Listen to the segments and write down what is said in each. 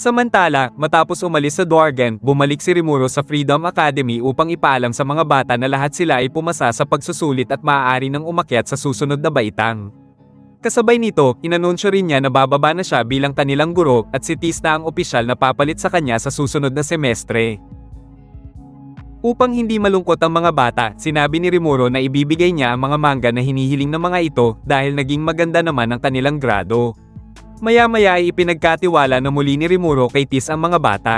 Samantala, matapos umalis sa Dwargen, bumalik si Rimuro sa Freedom Academy upang ipaalam sa mga bata na lahat sila ay pumasa sa pagsusulit at maaari nang umakyat sa susunod na baitang. Kasabay nito, inanunsyo rin niya na bababa na siya bilang kanilang guro at si Tis na ang opisyal na papalit sa kanya sa susunod na semestre. Upang hindi malungkot ang mga bata, sinabi ni Rimuro na ibibigay niya ang mga manga na hinihiling ng mga ito dahil naging maganda naman ang kanilang grado. Maya-maya ay ipinagkatiwala na muli ni Rimuro kay Tis ang mga bata.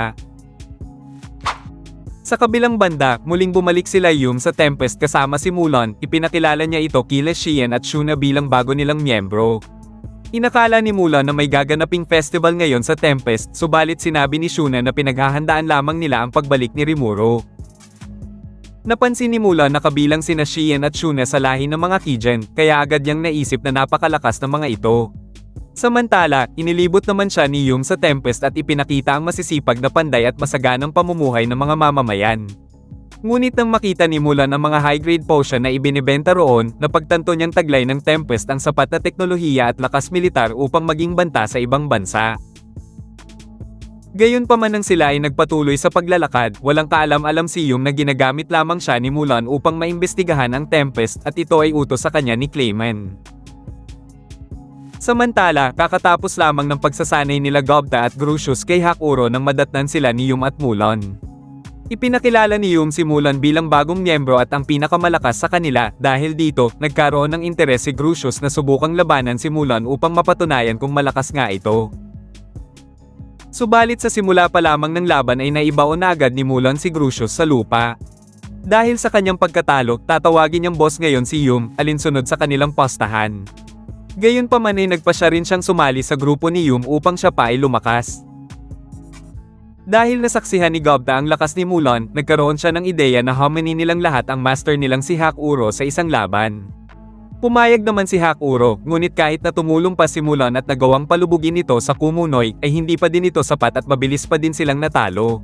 Sa kabilang banda, muling bumalik sila Yum sa Tempest kasama si Mulan, ipinakilala niya ito kila Xian at Shuna bilang bago nilang miyembro. Inakala ni Mulan na may gaganaping festival ngayon sa Tempest, subalit sinabi ni Shuna na pinaghahandaan lamang nila ang pagbalik ni Rimuro. Napansin ni Mulan na kabilang sina Xian at Shuna sa lahi ng mga Kijin, kaya agad niyang naisip na napakalakas ng mga ito. Samantala, inilibot naman siya ni Yum sa Tempest at ipinakita ang masisipag na panday at masaganang pamumuhay ng mga mamamayan. Ngunit nang makita ni Mulan ang mga high-grade potion na ibinibenta roon, napagtanto niyang taglay ng Tempest ang sapat na teknolohiya at lakas militar upang maging banta sa ibang bansa. Gayunpaman nang sila ay nagpatuloy sa paglalakad, walang kaalam-alam si Yum na ginagamit lamang siya ni Mulan upang maimbestigahan ang Tempest at ito ay utos sa kanya ni Clayman. Samantala, kakatapos lamang ng pagsasanay nila Gobta at Grucius kay Hakuro nang madatnan sila ni Yum at Mulan. Ipinakilala ni Yum si Mulan bilang bagong miyembro at ang pinakamalakas sa kanila, dahil dito, nagkaroon ng interes si Grucius na subukang labanan si Mulan upang mapatunayan kung malakas nga ito. Subalit sa simula pa lamang ng laban ay naibaon na agad ni Mulan si Grucius sa lupa. Dahil sa kanyang pagkatalo, tatawagin niyang boss ngayon si Yum, alinsunod sa kanilang postahan. Gayunpaman ay nagpasya rin siyang sumali sa grupo ni Yum upang siya pa ay lumakas. Dahil nasaksihan ni Gobta ang lakas ni Mulan, nagkaroon siya ng ideya na haminin nilang lahat ang master nilang si Hakuro sa isang laban. Pumayag naman si Hakuro, ngunit kahit na tumulong pa si Mulan at nagawang palubugin ito sa Kumunoy, ay hindi pa din ito sapat at mabilis pa din silang natalo.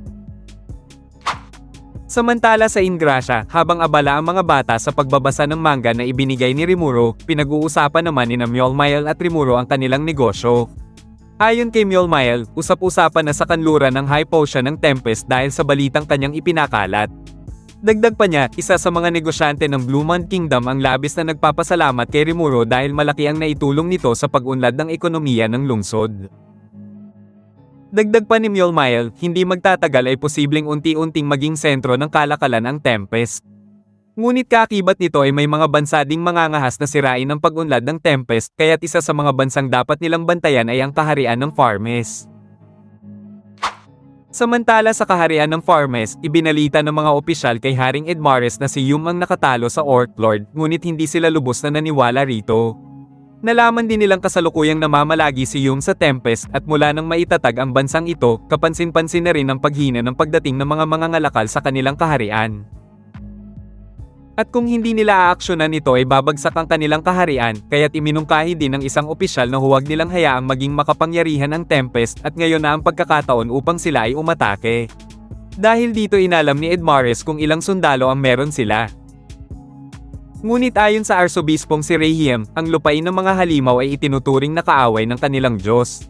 Samantala sa Ingrasya, habang abala ang mga bata sa pagbabasa ng manga na ibinigay ni Rimuro, pinag-uusapan naman ni Mjolnir at Rimuro ang kanilang negosyo. Ayon kay Mjolnir, usap-usapan na sa kanluran ng High Potion ng Tempest dahil sa balitang kanyang ipinakalat. Dagdag pa niya, isa sa mga negosyante ng Blue Moon Kingdom ang labis na nagpapasalamat kay Rimuro dahil malaki ang naitulong nito sa pag-unlad ng ekonomiya ng lungsod. Dagdag pa ni Mjolnir, hindi magtatagal ay posibleng unti-unting maging sentro ng kalakalan ang Tempest. Ngunit kaakibat nito ay may mga bansa ding mangangahas na sirain ang pag-unlad ng Tempest, kaya't isa sa mga bansang dapat nilang bantayan ay ang kaharian ng Farmes. Samantala sa kaharian ng Farmes, ibinalita ng mga opisyal kay Haring Edmares na si Yum ang nakatalo sa Orc Lord, ngunit hindi sila lubos na naniwala rito. Nalaman din nilang kasalukuyang namamalagi si Yum sa Tempest at mula nang maitatag ang bansang ito, kapansin-pansin na rin ang paghina ng pagdating ng mga mangangalakal sa kanilang kaharian. At kung hindi nila aaksyonan ito ay babagsak ang kanilang kaharian, kaya't iminungkahi din ng isang opisyal na huwag nilang hayaang maging makapangyarihan ang Tempest at ngayon na ang pagkakataon upang sila ay umatake. Dahil dito inalam ni Edmares kung ilang sundalo ang meron sila. Ngunit ayon sa Arsobispong si Rehiem, ang lupain ng mga halimaw ay itinuturing na kaaway ng kanilang Diyos.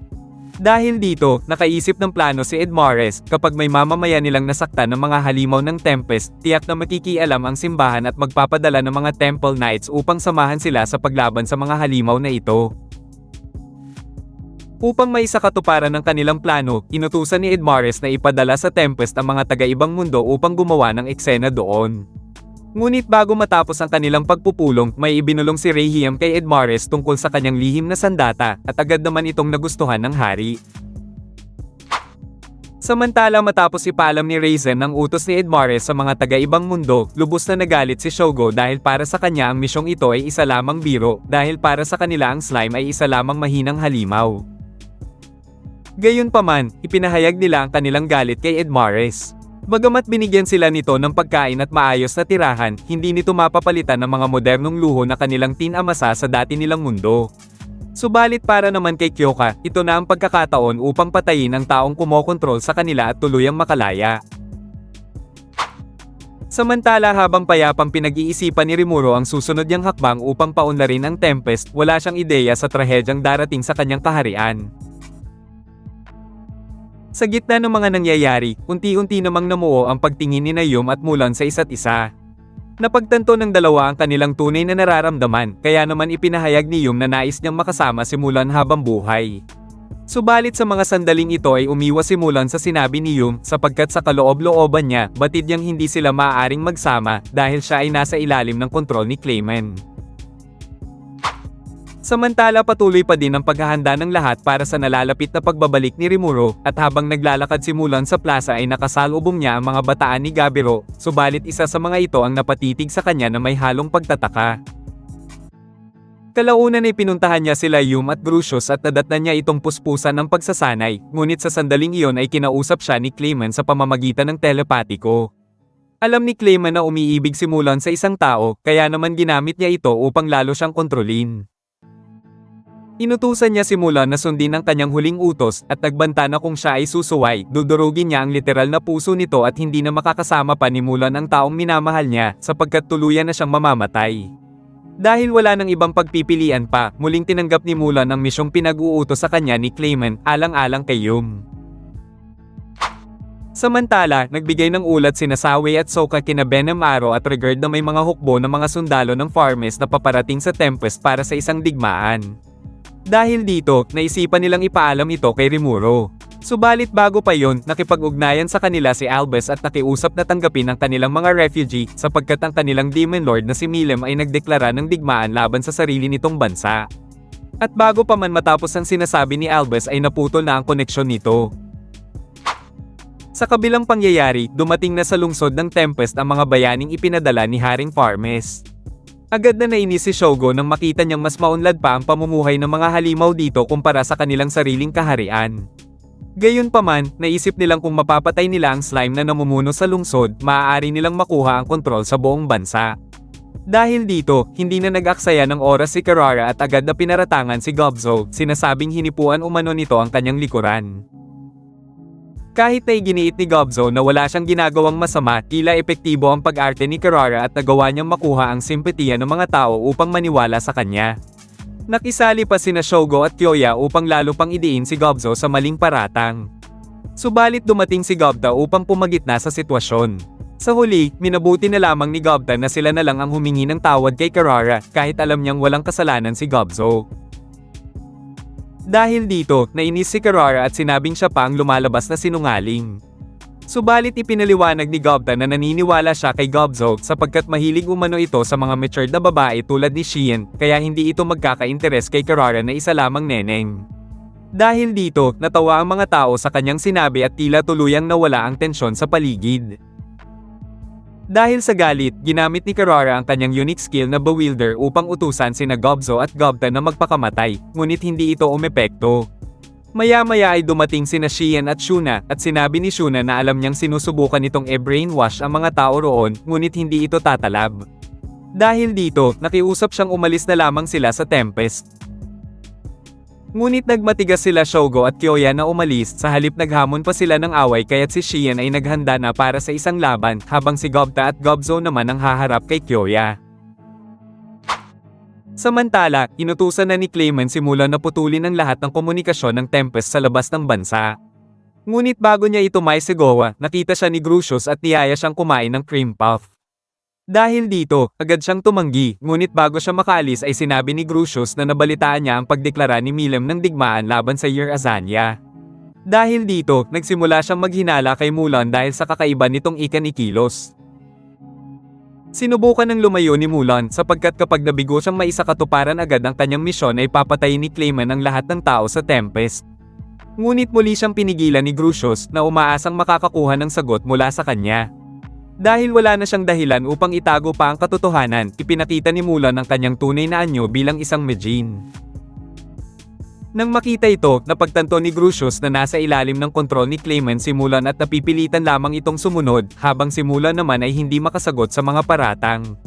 Dahil dito, nakaisip ng plano si Edmares, kapag may mamamayan nilang nasaktan ng mga halimaw ng Tempest, tiyak na makikialam ang simbahan at magpapadala ng mga Temple Knights upang samahan sila sa paglaban sa mga halimaw na ito. Upang maisakatuparan ng kanilang plano, inutusan ni Edmares na ipadala sa Tempest ang mga taga-ibang mundo upang gumawa ng eksena doon. Ngunit bago matapos ang kanilang pagpupulong, may ibinulong si Rehiem kay Edmares tungkol sa kanyang lihim na sandata, at agad naman itong nagustuhan ng hari. Samantala matapos ipaalam ni Raizen ang utos ni Edmares sa mga taga-ibang mundo, lubos na nagalit si Shogo dahil para sa kanya ang misyong ito ay isa lamang biro, dahil para sa kanila ang slime ay isa lamang mahinang halimaw. Gayunpaman, ipinahayag nila ang kanilang galit kay Edmares. Bagamat binigyan sila nito ng pagkain at maayos na tirahan, hindi nito mapapalitan ng mga modernong luho na kanilang tinamasa sa dati nilang mundo. Subalit para naman kay Kyoka, ito na ang pagkakataon upang patayin ang taong kumokontrol sa kanila at tuluyang makalaya. Samantala habang payapang pinag-iisipan ni Rimuro ang susunod niyang hakbang upang paunlarin ang Tempest, wala siyang ideya sa trahedyang darating sa kanyang kaharian. Sa gitna ng mga nangyayari, unti-unti namang namuo ang pagtingin ni Yum at Mulan sa isa't isa. Napagtanto ng dalawa ang kanilang tunay na nararamdaman, kaya naman ipinahayag ni Yum na nais niyang makasama si Mulan habang buhay. Subalit sa mga sandaling ito ay umiwas si Mulan sa sinabi ni Yum sapagkat sa kaloob-looban niya, batid niyang hindi sila maaaring magsama dahil siya ay nasa ilalim ng kontrol ni Clayman. Samantala patuloy pa din ang paghahanda ng lahat para sa nalalapit na pagbabalik ni Rimuru, at habang naglalakad si Mulan sa plaza ay nakasalubong niya ang mga bataan ni Gabiro, subalit isa sa mga ito ang napatitig sa kanya na may halong pagtataka. Kalaunan ay pinuntahan niya sila Yum at Grucius at nadatnan niya itong puspusan ng pagsasanay, ngunit sa sandaling iyon ay kinausap siya ni Clayman sa pamamagitan ng telepatiko. Alam ni Clayman na umiibig si Mulan sa isang tao, kaya naman ginamit niya ito upang lalo siyang kontrolin. Inutusan niya si Mulan na sundin ang kanyang huling utos at nagbanta na kung siya ay susuway, dudurugin niya ang literal na puso nito at hindi na makakasama pa ni Mulan ang taong minamahal niya sapagkat tuluyan na siyang mamamatay. Dahil wala nang ibang pagpipilian pa, muling tinanggap ni Mulan ang misyong pinag-uutos sa kanya ni Clayman, alang-alang kay Yum. Samantala, nagbigay ng ulat sina Sawe at Sokka kina Benem Aro at Regard na may mga hukbo ng mga sundalo ng Farmes na paparating sa Tempest para sa isang digmaan. Dahil dito, naisipan nilang ipaalam ito kay Rimuru. Subalit bago pa yon, nakipag-ugnayan sa kanila si Albus at nakiusap na tanggapin ang kanilang mga refugee sapagkat ang kanilang Demon Lord na si Milim ay nagdeklara ng digmaan laban sa sarili nitong bansa. At bago pa man matapos ang sinasabi ni Albus ay naputol na ang koneksyon nito. Sa kabilang pangyayari, dumating na sa lungsod ng Tempest ang mga bayaning ipinadala ni Haring Farmes. Agad na nainis si Shogo nang makita niyang mas maunlad pa ang pamumuhay ng mga halimaw dito kumpara sa kanilang sariling kaharian. Gayunpaman, naisip nilang kung mapapatay nila ang slime na namumuno sa lungsod, maaari nilang makuha ang kontrol sa buong bansa. Dahil dito, hindi na nag-aksaya ng oras si Karara at agad na pinaratangan si Gobzo, sinasabing hinipuan umano nito ang kanyang likuran. Kahit na iginiit ni Gobzo na wala siyang ginagawang masama, tila epektibo ang pag-arte ni Karara at nagawa niyang makuha ang simpatiya ng mga tao upang maniwala sa kanya. Nakisali pa sina Shogo at Kyoya upang lalo pang idiin si Gobzo sa maling paratang. Subalit dumating si Gobta upang pumagitna sa sitwasyon. Sa huli, minabuti na lamang ni Gobta na sila na lang ang humingi ng tawad kay Karara kahit alam niyang walang kasalanan si Gobzo. Dahil dito, nainis si Karara at sinabing siya pa ang lumalabas na sinungaling. Subalit ipinaliwanag ni Gobta na naniniwala siya kay Gobzo sapagkat mahilig umano ito sa mga matured na babae tulad ni Shien, kaya hindi ito magkaka-interes kay Karara na isa lamang neneng. Dahil dito, natawa ang mga tao sa kanyang sinabi at tila tuluyang nawala ang tensyon sa paligid. Dahil sa galit, ginamit ni Karara ang kanyang unique skill na Bewilder upang utusan sina Gobzo at Gobta na magpakamatay, ngunit hindi ito umepekto. Maya-maya ay dumating sina Shien at Shuna, at sinabi ni Shuna na alam niyang sinusubukan nitong e-brainwash ang mga tao roon, ngunit hindi ito tatalab. Dahil dito, nakiusap siyang umalis na lamang sila sa Tempest. Ngunit nagmatigas sila Shogo at Kyoya na umalis, sa halip naghamon pa sila ng away kaya't si Shien ay naghanda na para sa isang laban, habang si Gobta at Gobzo naman ang haharap kay Kyoya. Samantala, inutusan na ni Clayman si Mulan na putulin ang lahat ng komunikasyon ng Tempest sa labas ng bansa. Ngunit bago niya ito maisigawa, nakita siya ni Grucius at niyaya siyang kumain ng cream puff. Dahil dito, agad siyang tumanggi, ngunit bago siya makaalis ay sinabi ni Grucius na nabalitaan niya ang pagdeklara ni Milim ng digmaan laban sa Year Azania. Dahil dito, nagsimula siyang maghinala kay Mulan dahil sa kakaiba nitong ikanikilos. Sinubukan ng lumayo ni Mulan sapagkat kapag nabigo siyang maisakatuparan agad ang kanyang misyon ay papatayin ni Clayman ang lahat ng tao sa Tempest. Ngunit muli siyang pinigilan ni Grucius na umaasang makakakuha ng sagot mula sa kanya. Dahil wala na siyang dahilan upang itago pa ang katotohanan, ipinakita ni Mulan ang kanyang tunay na anyo bilang isang Majin. Nang makita ito, napagtanto ni Grucius na nasa ilalim ng kontrol ni Clayman si Mulan at napipilitan lamang itong sumunod, habang si Mulan naman ay hindi makasagot sa mga paratang.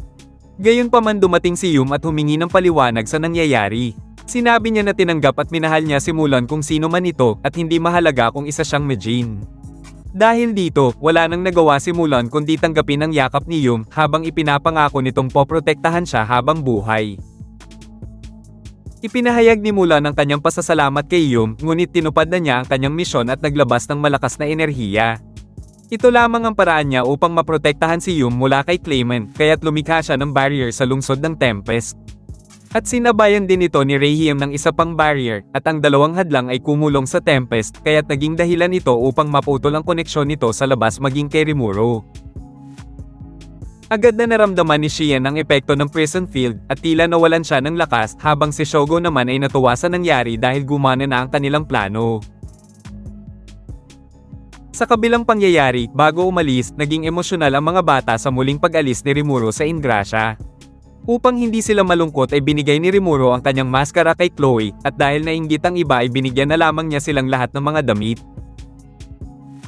Gayunpaman dumating si Yum at humingi ng paliwanag sa nangyayari. Sinabi niya na tinanggap at minahal niya si Mulan kung sino man ito at hindi mahalaga kung isa siyang Majin. Dahil dito, wala nang nagawa si Mulan kundi tanggapin ang yakap ni Yum habang ipinapangako nitong poprotektahan siya habang buhay. Ipinahayag ni Mulan ang kanyang pasasalamat kay Yum, ngunit tinupad na niya ang kanyang misyon at naglabas ng malakas na enerhiya. Ito lamang ang paraan niya upang maprotektahan si Yum mula kay Clayman, kaya't lumikha siya ng barrier sa lungsod ng Tempest. At sinabayan din ito ni Rahiem ng isa pang barrier, at ang dalawang hadlang ay kumulong sa Tempest, kaya't naging dahilan ito upang maputol ang koneksyon nito sa labas maging kay Rimuru. Agad na naramdaman ni Xian ang epekto ng prison field, at tila nawalan siya ng lakas, habang si Shogo naman ay natuwa sa nangyari dahil gumana na ang kanilang plano. Sa kabilang pangyayari, bago umalis, naging emosyonal ang mga bata sa muling pag-alis ni Rimuru sa Ingrasya. Upang hindi sila malungkot ay binigay ni Rimuru ang kanyang maskara kay Chloe, at dahil nainggit ang iba ay binigyan na lamang niya silang lahat ng mga damit.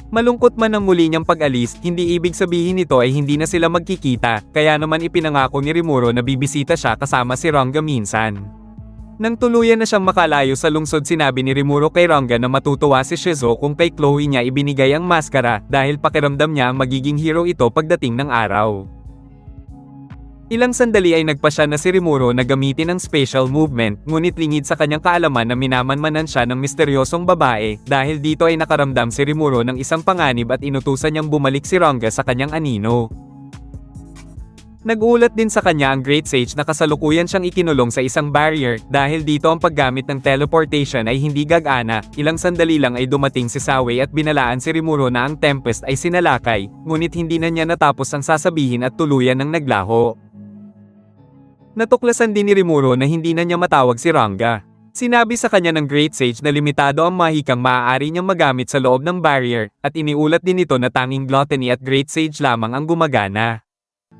Malungkot man ang muli niyang pag-alis, hindi ibig sabihin nito ay hindi na sila magkikita, kaya naman ipinangako ni Rimuru na bibisita siya kasama si Ranga minsan. Nang tuluyan na siyang makalayo sa lungsod, sinabi ni Rimuru kay Ranga na matutuwa si Shizo kung kay Chloe niya ibinigay ang maskara dahil pakiramdam niya ang magiging hero ito pagdating ng araw. Ilang sandali ay nagpasya na si Rimuru na gamitin ang special movement, ngunit lingid sa kanyang kaalaman na minamanmanan siya ng misteryosong babae, dahil dito ay nakaramdam si Rimuru ng isang panganib at inutusan niyang bumalik si Ranga sa kanyang anino. Nag-ulat din sa kanya ang Great Sage na kasalukuyan siyang ikinulong sa isang barrier, dahil dito ang paggamit ng teleportation ay hindi gagana. Ilang sandali lang ay dumating si Sawe at binalaan si Rimuru na ang Tempest ay sinalakay, ngunit hindi na niya natapos ang sasabihin at tuluyan ng naglaho. Natuklasan din ni Rimuru na hindi na niya matawag si Ranga. Sinabi sa kanya ng Great Sage na limitado ang mahikang maaari niyang magamit sa loob ng barrier, at iniulat din ito na tanging Gluttony at Great Sage lamang ang gumagana.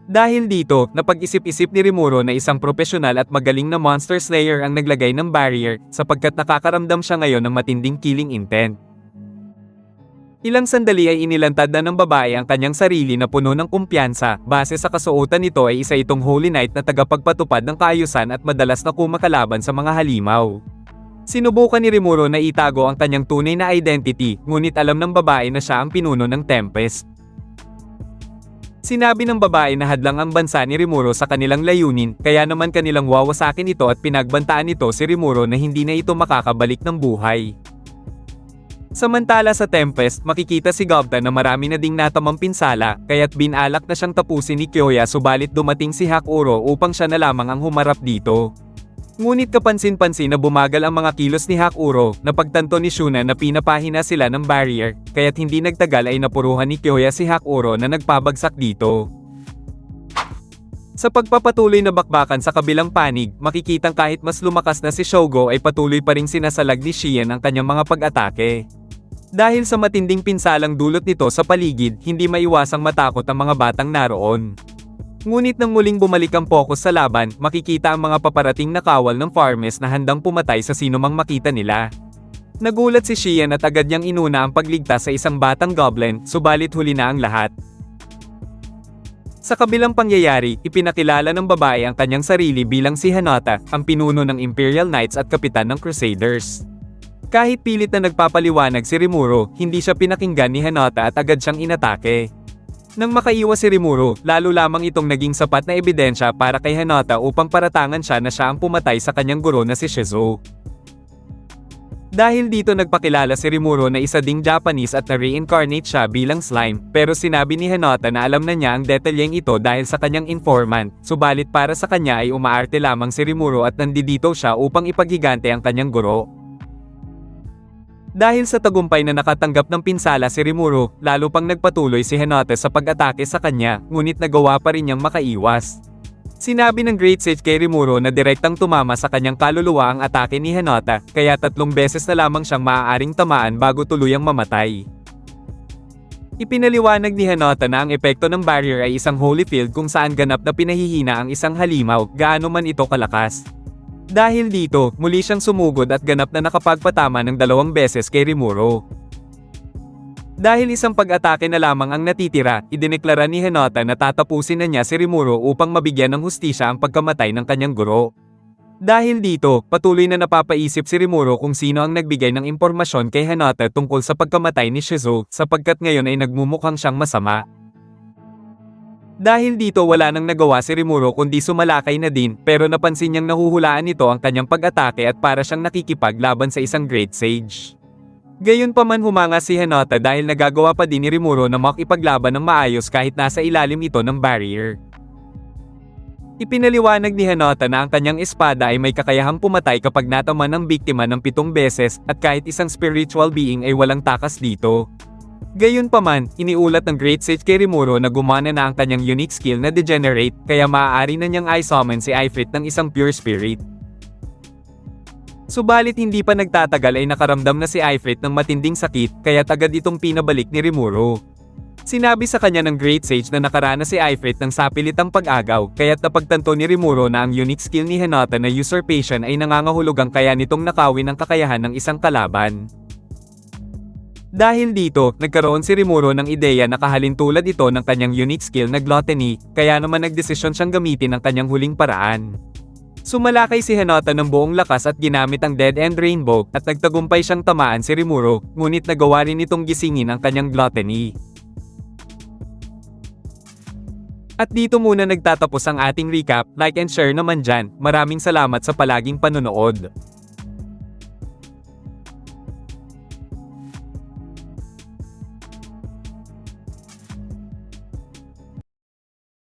Dahil dito, napag-isip-isip ni Rimuru na isang profesional at magaling na Monster Slayer ang naglagay ng barrier, sapagkat nakakaramdam siya ngayon ng matinding killing intent. Ilang sandali ay inilantad na ng babae ang kanyang sarili na puno ng kumpiyansa, base sa kasuotan nito ay isa itong Holy Knight na tagapagpatupad ng kaayusan at madalas na kumakalaban sa mga halimaw. Sinubukan ni Rimuru na itago ang kanyang tunay na identity, ngunit alam ng babae na siya ang pinuno ng Tempest. Sinabi ng babae na hadlang ang bansa ni Rimuru sa kanilang layunin, kaya naman kanilang wawasakin ito at pinagbantaan nito si Rimuru na hindi na ito makakabalik ng buhay. Samantala sa Tempest, makikita si Gobta na marami na ding natamang pinsala, kaya't binalak na siyang tapusin ni Kyoya, subalit dumating si Hakuro upang siya na lamang ang humarap dito. Ngunit kapansin-pansin na bumagal ang mga kilos ni Hakuro, napagtanto ni Shuna na pinapahina sila ng barrier, kaya't hindi nagtagal ay napuruhan ni Kyoya si Hakuro na nagpabagsak dito. Sa pagpapatuloy na bakbakan sa kabilang panig, makikitang kahit mas lumakas na si Shogo ay patuloy pa ring sinasalag ni Xian ang kanyang mga pag-atake. Dahil sa matinding pinsalang dulot nito sa paligid, hindi maiwasang matakot ang mga batang naroon. Ngunit nang muling bumalik ang focus sa laban, makikita ang mga paparating na kawal ng Farmes na handang pumatay sa sinumang makita nila. Nagulat si Xian at agad niyang inuna ang pagligtas sa isang batang goblin, subalit huli na ang lahat. Sa kabilang pangyayari, ipinakilala ng babae ang kanyang sarili bilang si Hanata, ang pinuno ng Imperial Knights at kapitan ng Crusaders. Kahit pilit na nagpapaliwanag si Rimuru, hindi siya pinakinggan ni Hanata at agad siyang inatake. Nang makaiwas si Rimuru, lalo lamang itong naging sapat na ebidensya para kay Hanata upang paratangan siya na siya ang pumatay sa kanyang guro na si Shizo. Dahil dito nagpakilala si Rimuru na isa ding Japanese at na-reincarnate siya bilang slime, pero sinabi ni Hanata na alam na niya ang detalyeng ito dahil sa kanyang informant, subalit para sa kanya ay umaarte lamang si Rimuru at nandito siya upang ipaghigante ang kanyang guro. Dahil sa tagumpay na nakatanggap ng pinsala si Rimuru, lalo pang nagpatuloy si Hanata sa pag-atake sa kanya, ngunit nagawa pa rin niyang makaiwas. Sinabi ng Great Sage kay Rimuru na direktang tumama sa kanyang kaluluwa ang atake ni Hanata, kaya 3 beses na lamang siyang maaaring tamaan bago tuluyang mamatay. Ipinaliwanag ni Hanata na ang epekto ng barrier ay isang holy field kung saan ganap na pinahihina ang isang halimaw, gaano man ito kalakas. Dahil dito, muli siyang sumugod at ganap na nakapagpatama ng 2 beses kay Rimuru. Dahil isang pag-atake na lamang ang natitira, idineklara ni Hanata na tatapusin na niya si Rimuru upang mabigyan ng hustisya ang pagkamatay ng kanyang guro. Dahil dito, patuloy na napapaisip si Rimuru kung sino ang nagbigay ng impormasyon kay Hanata tungkol sa pagkamatay ni Shizu, sapagkat ngayon ay nagmumukhang siyang masama. Dahil dito wala nang nagawa si Rimuro kundi sumalakay na din, pero napansin niyang nahuhulaan nito ang kanyang pag-atake at para siyang nakikipaglaban sa isang Great Sage. Gayunpaman humanga si Hinata dahil nagagawa pa din ni Rimuro na makipaglaban ng maayos kahit nasa ilalim ito ng barrier. Ipinaliwanag ni Hinata na ang kanyang espada ay may kakayahang pumatay kapag nataman ng biktima ng 7 beses at kahit isang spiritual being ay walang takas dito. Gayunpaman, iniulat ng Great Sage kay Rimuro na gumana na ang kanyang unique skill na Degenerate, kaya maaari na niyang i-summon si Ifrit ng isang pure spirit. Subalit hindi pa nagtatagal ay nakaramdam na si Ifrit ng matinding sakit, kaya agad itong pinabalik ni Rimuro. Sinabi sa kanya ng Great Sage na nakaranas si Ifrit ng sapilitang pag-agaw, kaya't napagtanto ni Rimuro na ang unique skill ni Hinata na Usurpation ay nangangahulugang kaya nitong nakawin ang kakayahan ng isang kalaban. Dahil dito, nagkaroon si Rimuro ng ideya na kahalintulad ito ng kanyang unique skill na Gluttony, kaya naman nagdesisyon siyang gamitin ang kanyang huling paraan. Sumalakay si Hinata ng buong lakas at ginamit ang Dead End Rainbow at nagtagumpay siyang tamaan si Rimuro, ngunit nagawa rin itong gisingin ang kanyang Gluttony. At dito muna nagtatapos ang ating recap, like and share naman dyan, maraming salamat sa palaging panonood.